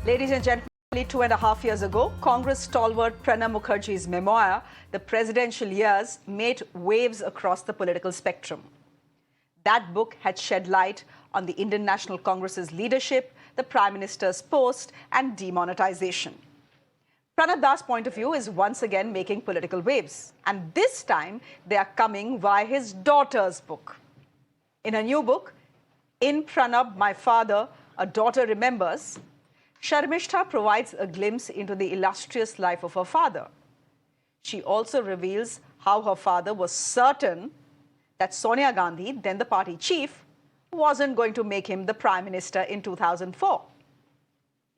Ladies and gentlemen, 2.5 years ago, Congress stalwart Pranab Mukherjee's memoir, The Presidential Years, made waves across the political spectrum. That book had shed light on the Indian National Congress's leadership, the Prime Minister's post, and demonetization. Pranab Das' point of view is once again making political waves. And this time, they are coming via his daughter's book. In her new book, In Pranab, My Father, A Daughter Remembers, Sharmishta provides a glimpse into the illustrious life of her father. She also reveals how her father was certain that Sonia Gandhi, then the party chief, wasn't going to make him the Prime Minister in 2004.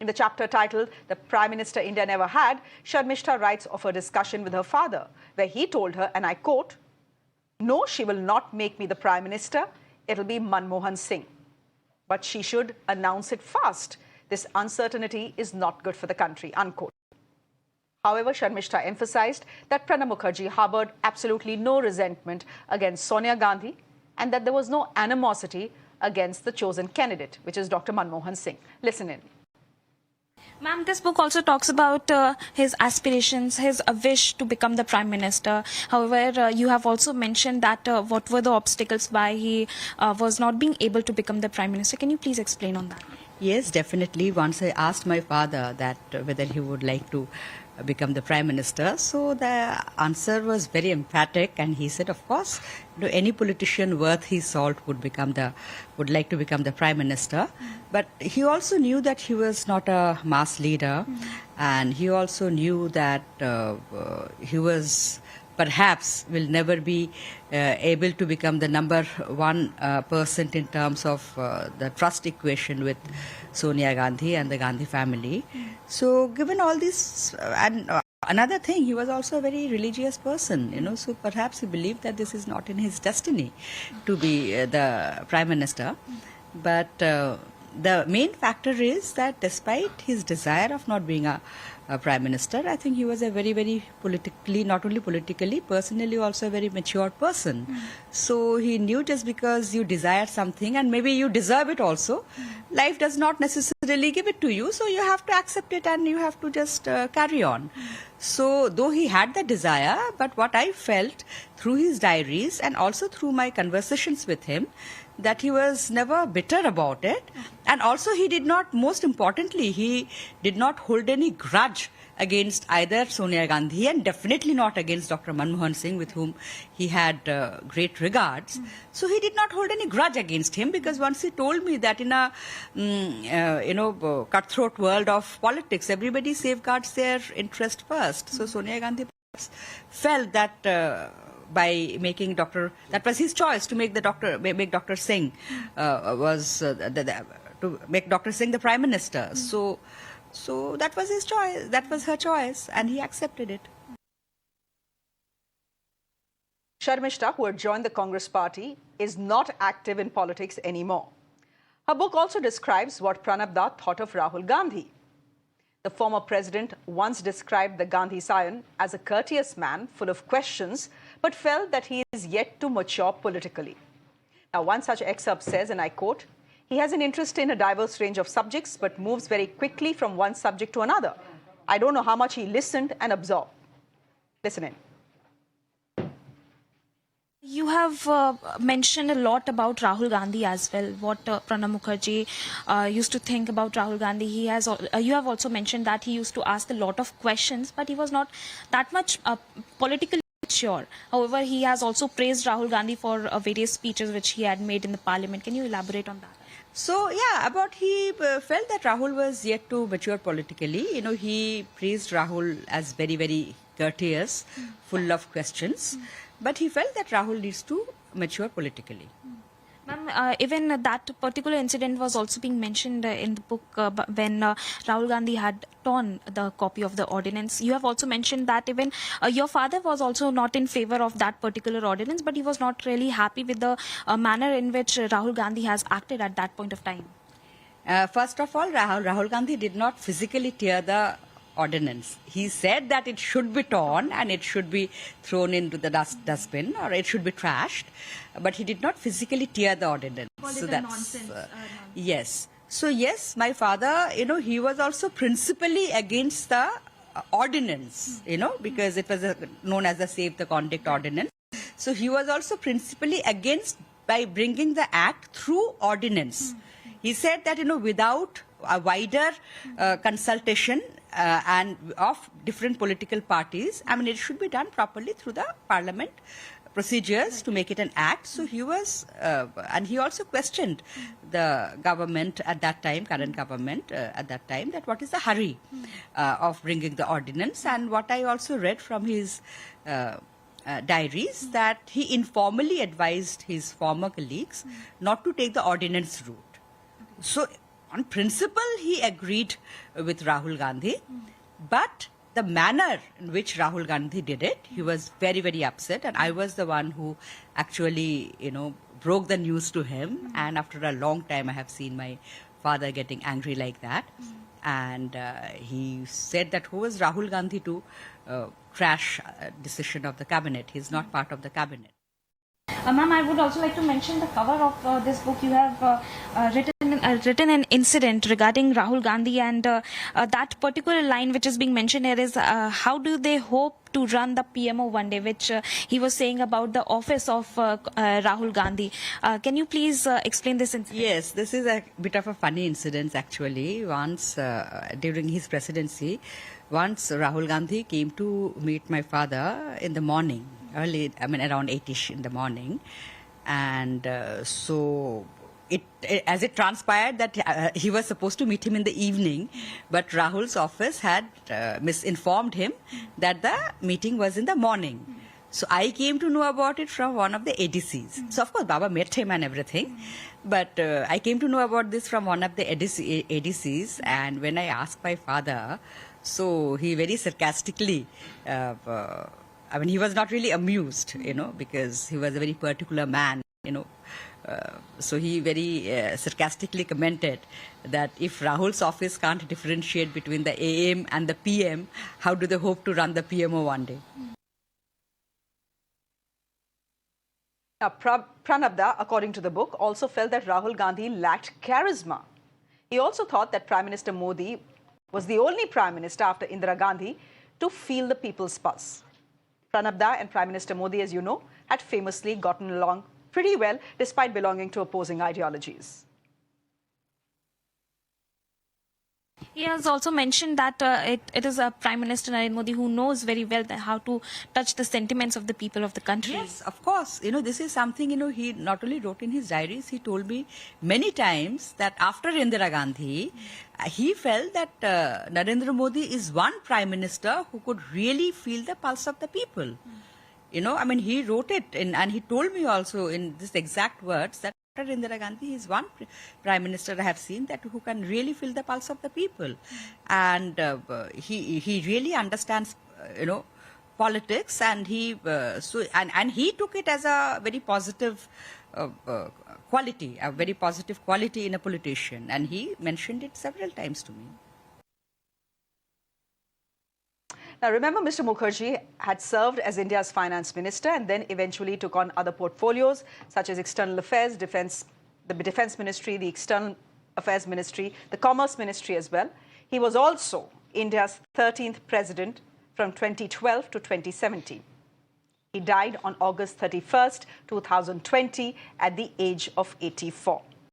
In the chapter titled The Prime Minister India Never Had, Sharmishta writes of a discussion with her father, where he told her, and I quote, "No, she will not make me the Prime Minister. It'll be Manmohan Singh. But she should announce it fast. This uncertainty is not good for the country," unquote. However, Sharmishta emphasized that Pranab Mukherjee harbored absolutely no resentment against Sonia Gandhi and that there was no animosity against the chosen candidate, which is Dr. Manmohan Singh. Listen in. Ma'am, this book also talks about his aspirations, his wish to become the Prime Minister. However, you have also mentioned that what were the obstacles why he was not being able to become the Prime Minister. Can you please explain on that? Yes, definitely. Once I asked my father that whether he would like to become the Prime Minister, so the answer was very emphatic, and he said, of course, any politician worth his salt would like to become the Prime Minister. But he also knew that he was not a mass leader, and he also knew that he was perhaps will never be able to become the number one person in terms of the trust equation with Sonia Gandhi and the Gandhi family. So given all this, and another thing, he was also a very religious person, so perhaps he believed that this is not in his destiny to be the Prime Minister. But the main factor is that despite his desire of not being a Prime Minister, I think he was a very, very politically, not only politically, personally also a very mature person. So he knew just because you desire something and maybe you deserve it also, life does not necessarily give it to you. So you have to accept it and you have to just carry on. So though he had the desire, but what I felt through his diaries and also through my conversations with him, that he was never bitter about it. And also he did not, most importantly, he did not hold any grudge against either Sonia Gandhi and definitely not against Dr. Manmohan Singh, with whom he had great regards. So he did not hold any grudge against him, because once he told me that in a cutthroat world of politics, everybody safeguards their interest first. So Sonia Gandhi felt that by making that was his choice to make Dr. Singh to make Dr. Singh the Prime Minister. So that was his choice, that was her choice, and he accepted it. Sharmishta, who had joined the Congress party, is not active in politics anymore. Her book also describes what Pranab Das thought of Rahul Gandhi. The former president once described the Gandhi scion as a courteous man full of questions, but felt that he is yet to mature politically. Now, one such excerpt says, and I quote, "He has an interest in a diverse range of subjects, but moves very quickly from one subject to another. I don't know how much he listened and absorbed." Listen in. You have mentioned a lot about Rahul Gandhi as well, what Pranab Mukherjee used to think about Rahul Gandhi. You have also mentioned that he used to ask a lot of questions, but he was not that much politically mature. However, he has also praised Rahul Gandhi for various speeches which he had made in the parliament. Can you elaborate on that? So, yeah, he felt that Rahul was yet to mature politically. He praised Rahul as very, very courteous, full of questions. But he felt that Rahul needs to mature politically. Ma'am, even that particular incident was also being mentioned in the book when Rahul Gandhi had torn the copy of the ordinance. You have also mentioned that even your father was also not in favor of that particular ordinance, but he was not really happy with the manner in which Rahul Gandhi has acted at that point of time. First of all, Rahul Gandhi did not physically tear the ordinance. He said that it should be torn and it should be thrown into the dustbin, or it should be trashed, but he did not physically tear the ordinance. Call it a nonsense. Yes. So yes, my father, he was also principally against the ordinance, because it was known as the Save the Conduct Ordinance. So he was also principally against by bringing the act through ordinance. He said that, without a wider consultation and of different political parties, it should be done properly through the parliament procedures to make it an act. So he was, and he also questioned the government at that time, current government at that time, that what is the hurry of bringing the ordinance. And what I also read from his diaries, that he informally advised his former colleagues not to take the ordinance route. So on principle, he agreed with Rahul Gandhi, but the manner in which Rahul Gandhi did it, he was very, very upset. And I was the one who actually, broke the news to him. And after a long time, I have seen my father getting angry like that. And he said that who was Rahul Gandhi to crash a decision of the cabinet? He's not part of the cabinet. Ma'am, I would also like to mention the cover of this book. You have written an incident regarding Rahul Gandhi, and that particular line which is being mentioned here is how do they hope to run the PMO one day, which he was saying about the office of Rahul Gandhi. Can you please explain this incident? Yes, this is a bit of a funny incident actually. Once during his presidency, once Rahul Gandhi came to meet my father in the morning, early, around 8ish in the morning. And so as it transpired that he was supposed to meet him in the evening, but Rahul's office had misinformed him that the meeting was in the morning. So I came to know about it from one of the ADCs. So of course Baba met him and everything, but I came to know about this from one of the ADCs, and when I asked my father, so he very sarcastically he was not really amused, because he was a very particular man, so he very sarcastically commented that if Rahul's office can't differentiate between the AM and the PM, how do they hope to run the PMO one day? Now, Pranab, according to the book, also felt that Rahul Gandhi lacked charisma. He also thought that Prime Minister Modi was the only Prime Minister after Indira Gandhi to feel the people's pulse. Pranab and Prime Minister Modi, as you know, had famously gotten along pretty well despite belonging to opposing ideologies. He has also mentioned that it is a Prime Minister Narendra Modi who knows very well how to touch the sentiments of the people of the country. Yes, of course. This is something, he not only wrote in his diaries, he told me many times that after Indira Gandhi, he felt that Narendra Modi is one Prime Minister who could really feel the pulse of the people. He wrote it and he told me also in this exact words that after Indira Gandhi is one Prime Minister I have seen that who can really feel the pulse of the people. And he really understands, politics, and he took it as a very positive quality, a very positive quality in a politician, and he mentioned it several times to me. Now, remember, Mr. Mukherjee had served as India's finance minister and then eventually took on other portfolios such as external affairs, the defense ministry, the external affairs ministry, the commerce ministry as well. He was also India's 13th president from 2012 to 2017. He died on August 31st, 2020 at the age of 84.